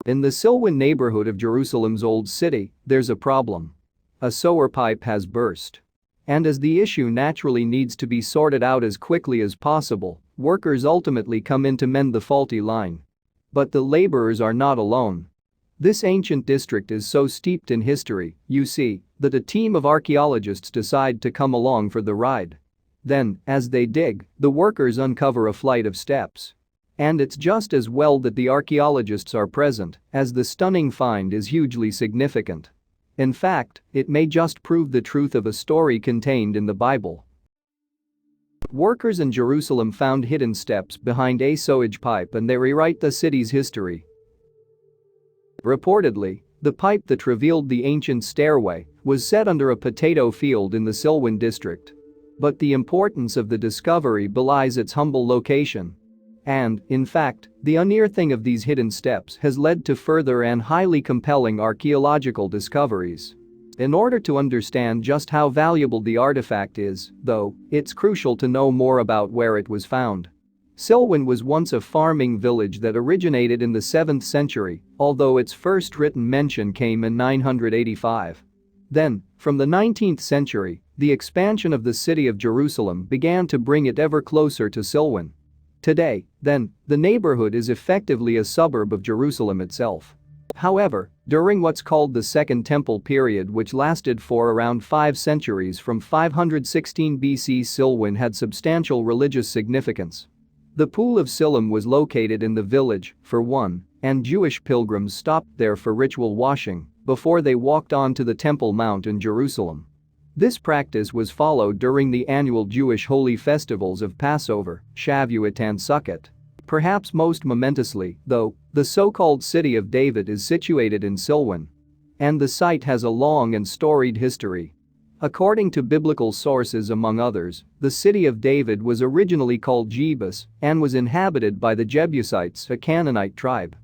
In the Silwan neighborhood of Jerusalem's Old City, there's a problem. A sewer pipe has burst. And as the issue naturally needs to be sorted out as quickly as possible, workers ultimately come in to mend the faulty line. But the laborers are not alone. This ancient district is so steeped in history, you see, that a team of archaeologists decide to come along for the ride. Then, as they dig, the workers uncover a flight of steps. And it's just as well that the archaeologists are present, as the stunning find is hugely significant. In fact, it may just prove the truth of a story contained in the Bible. Workers in Jerusalem found hidden steps behind a sewage pipe and they rewrite the city's history. Reportedly, the pipe that revealed the ancient stairway was set under a potato field in the Silwan district. But the importance of the discovery belies its humble location. And, in fact, the unearthing of these hidden steps has led to further and highly compelling archaeological discoveries. In order to understand just how valuable the artifact is, though, it's crucial to know more about where it was found. Silwan was once a farming village that originated in the 7th century, although its first written mention came in 985. Then, from the 19th century, the expansion of the city of Jerusalem began to bring it ever closer to Silwan. Today, then, the neighborhood is effectively a suburb of Jerusalem itself. However, during what's called the Second Temple period, which lasted for around 5 centuries from 516 BC, Silwan had substantial religious significance. The Pool of Siloam was located in the village, for one, and Jewish pilgrims stopped there for ritual washing before they walked on to the Temple Mount in Jerusalem. This practice was followed during the annual Jewish holy festivals of Passover, Shavuot and Sukkot. Perhaps most momentously, though, the so-called City of David is situated in Silwan. And the site has a long and storied history. According to biblical sources, among others, the City of David was originally called Jebus and was inhabited by the Jebusites, a Canaanite tribe.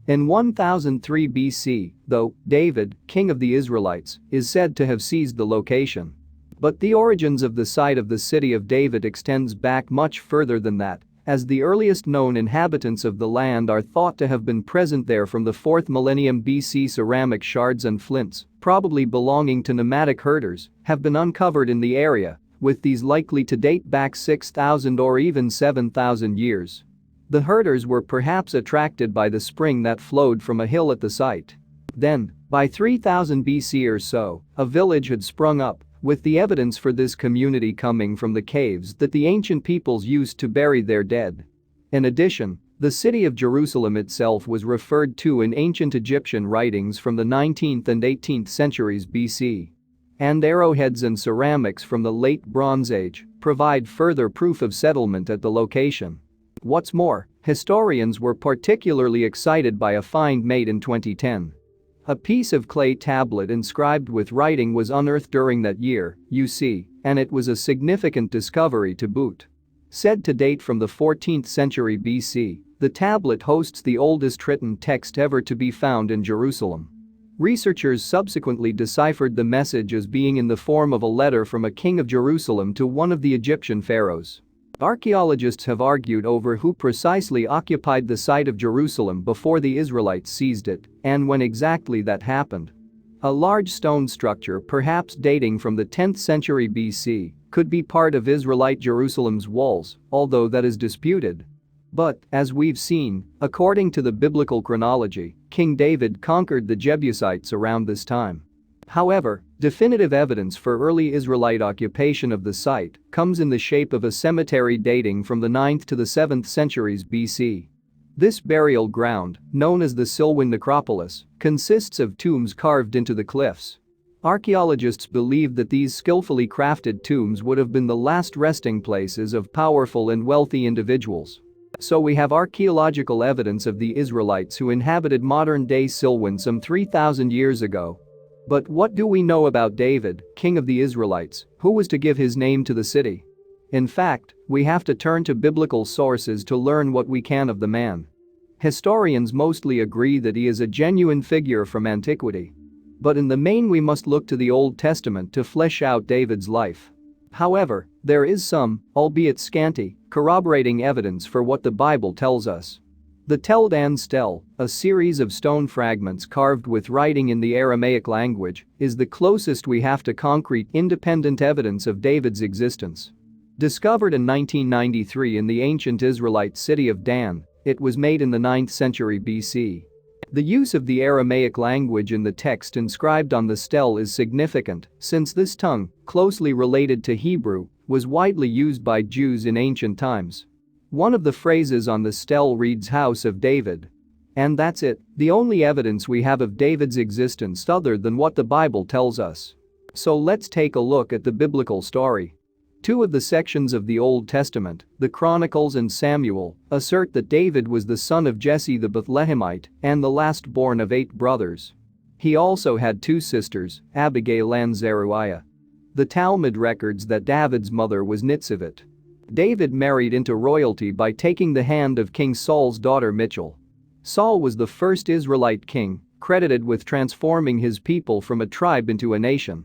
In 1003 BC, though, David, king of the Israelites, is said to have seized the location. But the origins of the site of the City of David extends back much further than that, as the earliest known inhabitants of the land are thought to have been present there from the 4th millennium BC. Ceramic shards and flints, probably belonging to nomadic herders, have been uncovered in the area, with these likely to date back 6,000 or even 7,000 years. The herders were perhaps attracted by the spring that flowed from a hill at the site. Then, by 3000 BC or so, a village had sprung up, with the evidence for this community coming from the caves that the ancient peoples used to bury their dead. In addition, the city of Jerusalem itself was referred to in ancient Egyptian writings from the 19th and 18th centuries BC. And arrowheads and ceramics from the late Bronze Age provide further proof of settlement at the location. What's more, historians were particularly excited by a find made in 2010. A piece of clay tablet inscribed with writing was unearthed during that year, you see, and it was a significant discovery to boot. Said to date from the 14th century BC, the tablet hosts the oldest written text ever to be found in Jerusalem. Researchers subsequently deciphered the message as being in the form of a letter from a king of Jerusalem to one of the Egyptian pharaohs. Archaeologists have argued over who precisely occupied the site of Jerusalem before the Israelites seized it and when exactly that happened. A large stone structure, perhaps dating from the 10th century BC, could be part of Israelite Jerusalem's walls, although that is disputed. But, as we've seen, according to the biblical chronology, King David conquered the Jebusites around this time. However, definitive evidence for early Israelite occupation of the site comes in the shape of a cemetery dating from the 9th to the 7th centuries BC. This burial ground, known as the Silwan necropolis, consists of tombs carved into the cliffs. Archaeologists believe that these skillfully crafted tombs would have been the last resting places of powerful and wealthy individuals. So we have archaeological evidence of the Israelites who inhabited modern-day Silwan some 3,000 years ago. But what do we know about David, king of the Israelites, who was to give his name to the city? In fact, we have to turn to biblical sources to learn what we can of the man. Historians mostly agree that he is a genuine figure from antiquity. But in the main we must look to the Old Testament to flesh out David's life. However, there is some, albeit scanty, corroborating evidence for what the Bible tells us. The Tel Dan stele, a series of stone fragments carved with writing in the Aramaic language, is the closest we have to concrete, independent evidence of David's existence. Discovered in 1993 in the ancient Israelite city of Dan, it was made in the 9th century BC. The use of the Aramaic language in the text inscribed on the stele is significant, since this tongue, closely related to Hebrew, was widely used by Jews in ancient times. One of the phrases on the stele reads "House of David." And that's it, the only evidence we have of David's existence other than what the Bible tells us. So let's take a look at the biblical story. Two of the sections of the Old Testament, the Chronicles and Samuel, assert that David was the son of Jesse the Bethlehemite and the last born of 8 brothers. He also had 2 sisters, Abigail and Zeruiah. The Talmud records that David's mother was Nitzavit. David married into royalty by taking the hand of King Saul's daughter Michal. Saul was the first Israelite king, credited with transforming his people from a tribe into a nation.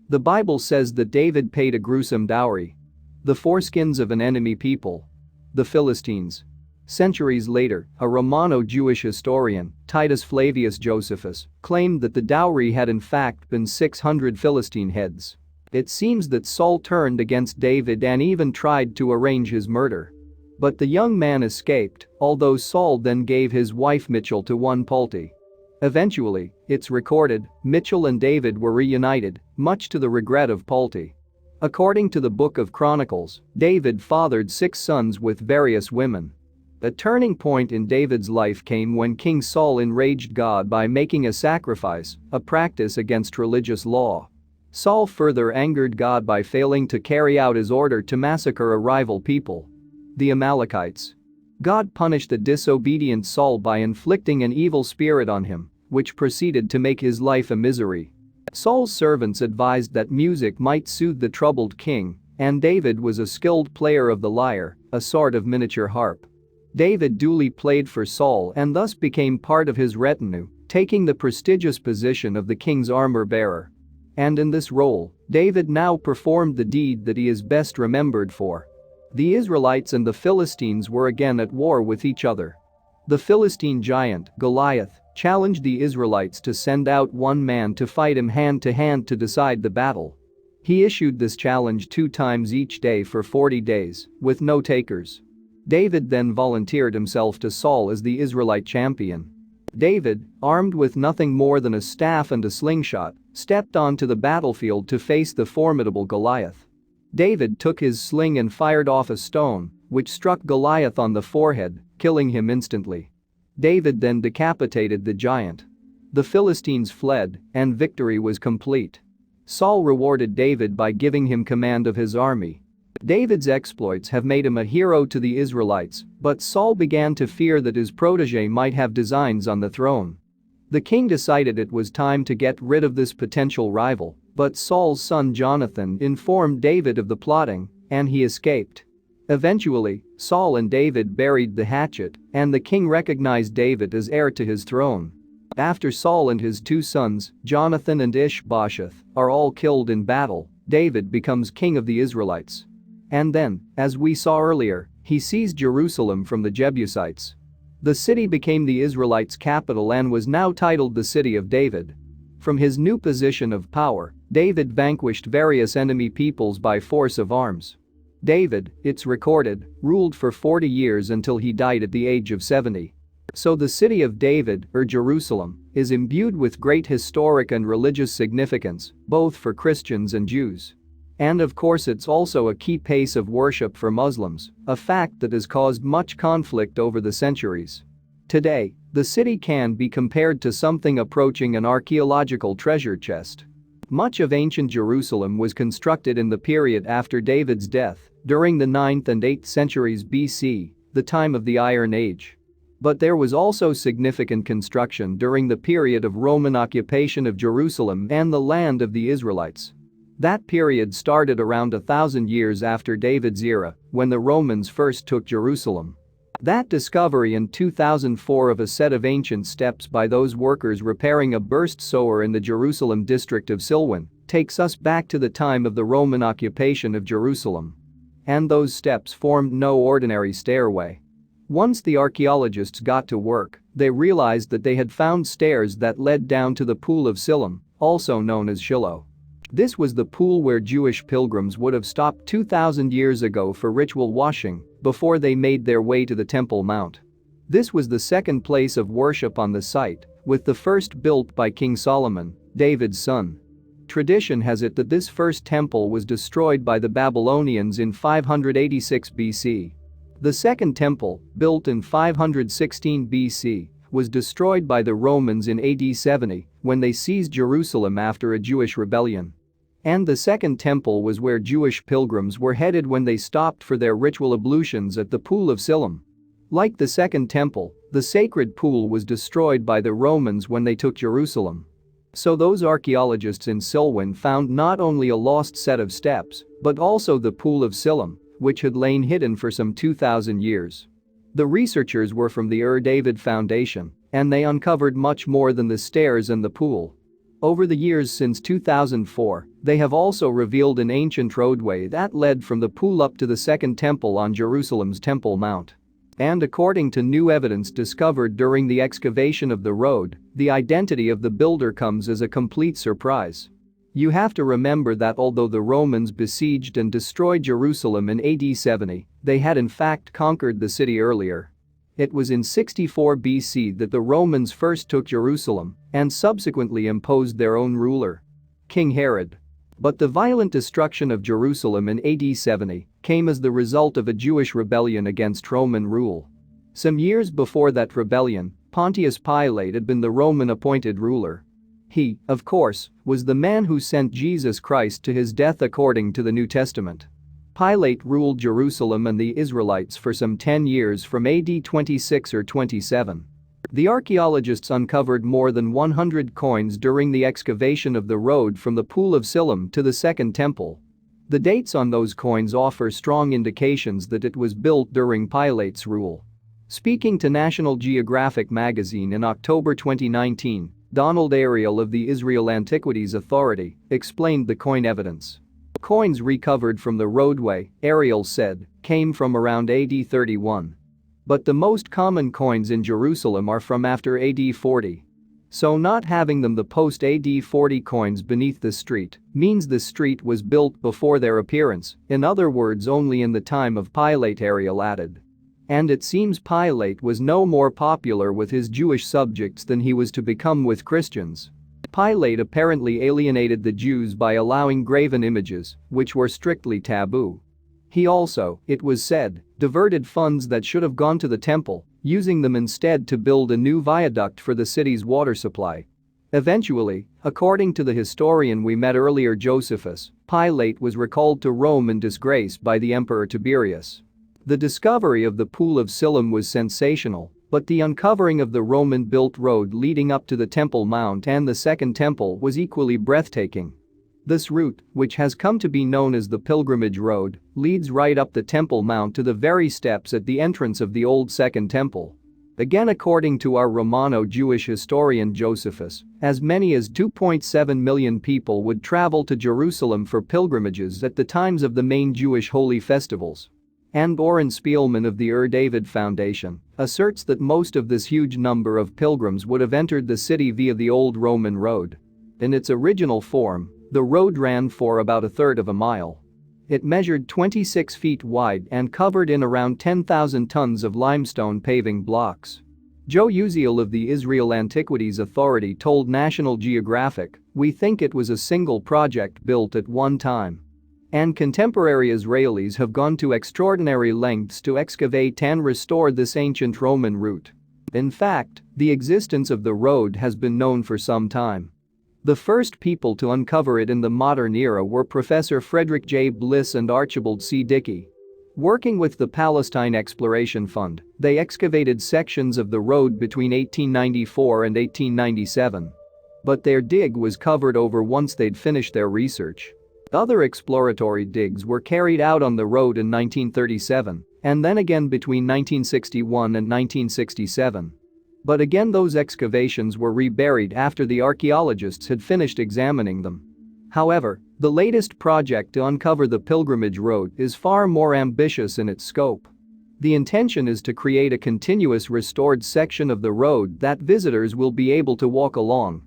The Bible says that David paid a gruesome dowry. The foreskins of an enemy people. The Philistines. Centuries later, a Romano-Jewish historian, Titus Flavius Josephus, claimed that the dowry had in fact been 600 Philistine heads. It seems that Saul turned against David and even tried to arrange his murder. But the young man escaped, although Saul then gave his wife Michal to one Palti. Eventually, it's recorded, Michal and David were reunited, much to the regret of Palti. According to the Book of Chronicles, David fathered 6 sons with various women. A turning point in David's life came when King Saul enraged God by making a sacrifice, a practice against religious law. Saul further angered God by failing to carry out his order to massacre a rival people, the Amalekites. God punished the disobedient Saul by inflicting an evil spirit on him, which proceeded to make his life a misery. Saul's servants advised that music might soothe the troubled king, and David was a skilled player of the lyre, a sort of miniature harp. David duly played for Saul and thus became part of his retinue, taking the prestigious position of the king's armor-bearer. And in this role, David now performed the deed that he is best remembered for. The Israelites and the Philistines were again at war with each other. The Philistine giant, Goliath, challenged the Israelites to send out one man to fight him hand to decide the battle. He issued this challenge 2 times each day for 40 days, with no takers. David then volunteered himself to Saul as the Israelite champion. David, armed with nothing more than a staff and a slingshot, stepped onto the battlefield to face the formidable Goliath. David took his sling and fired off a stone, which struck Goliath on the forehead, killing him instantly. David then decapitated the giant. The Philistines fled, and victory was complete. Saul rewarded David by giving him command of his army. David's exploits have made him a hero to the Israelites, but Saul began to fear that his protege might have designs on the throne. The king decided it was time to get rid of this potential rival, but Saul's son Jonathan informed David of the plotting, and he escaped. Eventually, Saul and David buried the hatchet, and the king recognized David as heir to his throne. After Saul and his 2 sons, Jonathan and Ishbosheth, are all killed in battle, David becomes king of the Israelites. And then, as we saw earlier, he seized Jerusalem from the Jebusites. The city became the Israelites' capital and was now titled the City of David. From his new position of power, David vanquished various enemy peoples by force of arms. David, it's recorded, ruled for 40 years until he died at the age of 70. So the City of David, or Jerusalem, is imbued with great historic and religious significance, both for Christians and Jews. And of course it's also a key place of worship for Muslims, a fact that has caused much conflict over the centuries. Today, the city can be compared to something approaching an archaeological treasure chest. Much of ancient Jerusalem was constructed in the period after David's death, during the 9th and 8th centuries BC, the time of the Iron Age. But there was also significant construction during the period of Roman occupation of Jerusalem and the land of the Israelites. That period started around 1,000 years after David's era, when the Romans first took Jerusalem. That discovery in 2004 of a set of ancient steps by those workers repairing a burst sewer in the Jerusalem district of Silwan takes us back to the time of the Roman occupation of Jerusalem. And those steps formed no ordinary stairway. Once the archaeologists got to work, they realized that they had found stairs that led down to the Pool of Siloam, also known as Shiloh. This was the pool where Jewish pilgrims would have stopped 2,000 years ago for ritual washing before they made their way to the Temple Mount. This was the second place of worship on the site, with the first built by King Solomon, David's son. Tradition has it that this first temple was destroyed by the Babylonians in 586 BC. The second temple, built in 516 BC, was destroyed by the Romans in AD 70 when they seized Jerusalem after a Jewish rebellion. And the second temple was where Jewish pilgrims were headed when they stopped for their ritual ablutions at the Pool of Siloam. Like the second temple, the sacred pool was destroyed by the Romans when they took Jerusalem. So those archaeologists in Silwan found not only a lost set of steps, but also the Pool of Siloam, which had lain hidden for some 2,000 years. The researchers were from the David Foundation, and they uncovered much more than the stairs and the pool. Over the years since 2004, they have also revealed an ancient roadway that led from the pool up to the Second Temple on Jerusalem's Temple Mount. And according to new evidence discovered during the excavation of the road, the identity of the builder comes as a complete surprise. You have to remember that although the Romans besieged and destroyed Jerusalem in AD 70, they had in fact conquered the city earlier. It was in 64 BC that the Romans first took Jerusalem and subsequently imposed their own ruler, King Herod. But the violent destruction of Jerusalem in AD 70 came as the result of a Jewish rebellion against Roman rule. Some years before that rebellion, Pontius Pilate had been the Roman-appointed ruler. He, of course, was the man who sent Jesus Christ to his death according to the New Testament. Pilate ruled Jerusalem and the Israelites for some 10 years from AD 26 or 27. The archaeologists uncovered more than 100 coins during the excavation of the road from the Pool of Siloam to the Second Temple. The dates on those coins offer strong indications that it was built during Pilate's rule. Speaking to National Geographic magazine in October 2019, Donald Ariel of the Israel Antiquities Authority explained the coin evidence. Coins recovered from the roadway, Ariel said, came from around AD 31. But the most common coins in Jerusalem are from after AD 40. So not having them the post-AD 40 coins beneath the street means the street was built before their appearance, in other words only in the time of Pilate, Ariel added. And it seems Pilate was no more popular with his Jewish subjects than he was to become with Christians. Pilate apparently alienated the Jews by allowing graven images, which were strictly taboo. He also, it was said, diverted funds that should have gone to the temple, using them instead to build a new viaduct for the city's water supply. Eventually, according to the historian we met earlier Josephus, Pilate was recalled to Rome in disgrace by the Emperor Tiberius. The discovery of the Pool of Siloam was sensational, but the uncovering of the Roman-built road leading up to the Temple Mount and the Second Temple was equally breathtaking. This route, which has come to be known as the Pilgrimage Road, leads right up the Temple Mount to the very steps at the entrance of the old Second Temple. Again, according to our Romano-Jewish historian Josephus, as many as 2.7 million people would travel to Jerusalem for pilgrimages at the times of the main Jewish holy festivals. And Oren Spielman of the David Foundation asserts that most of this huge number of pilgrims would have entered the city via the old Roman road. In its original form, the road ran for about a third of a mile. It measured 26 feet wide and covered in around 10,000 tons of limestone paving blocks. Joe Uziel of the Israel Antiquities Authority told National Geographic, "We think it was a single project built at one time. And contemporary Israelis have gone to extraordinary lengths to excavate and restore this ancient Roman route. In fact, the existence of the road has been known for some time. The first people to uncover it in the modern era were Professor Frederick J. Bliss and Archibald C. Dickey. Working with the Palestine Exploration Fund, they excavated sections of the road between 1894 and 1897. But their dig was covered over once they'd finished their research. Other exploratory digs were carried out on the road in 1937, and then again between 1961 and 1967. But again those excavations were reburied after the archaeologists had finished examining them. However, the latest project to uncover the pilgrimage road is far more ambitious in its scope. The intention is to create a continuous restored section of the road that visitors will be able to walk along.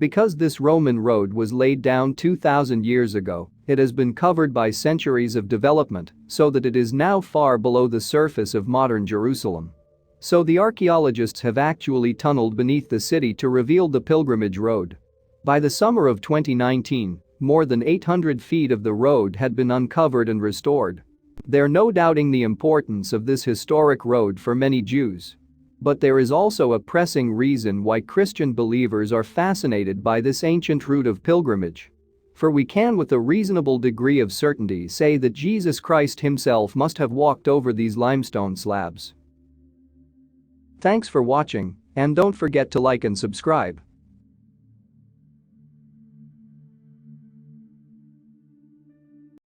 Because this Roman road was laid down 2,000 years ago, it has been covered by centuries of development so that it is now far below the surface of modern Jerusalem. So the archaeologists have actually tunneled beneath the city to reveal the pilgrimage road. By the summer of 2019, more than 800 feet of the road had been uncovered and restored. There's no doubting the importance of this historic road for many Jews. But there is also a pressing reason why Christian believers are fascinated by this ancient route of pilgrimage. For we can with a reasonable degree of certainty say that Jesus Christ himself must have walked over these limestone slabs. Thanks for watching, and don't forget to like and subscribe.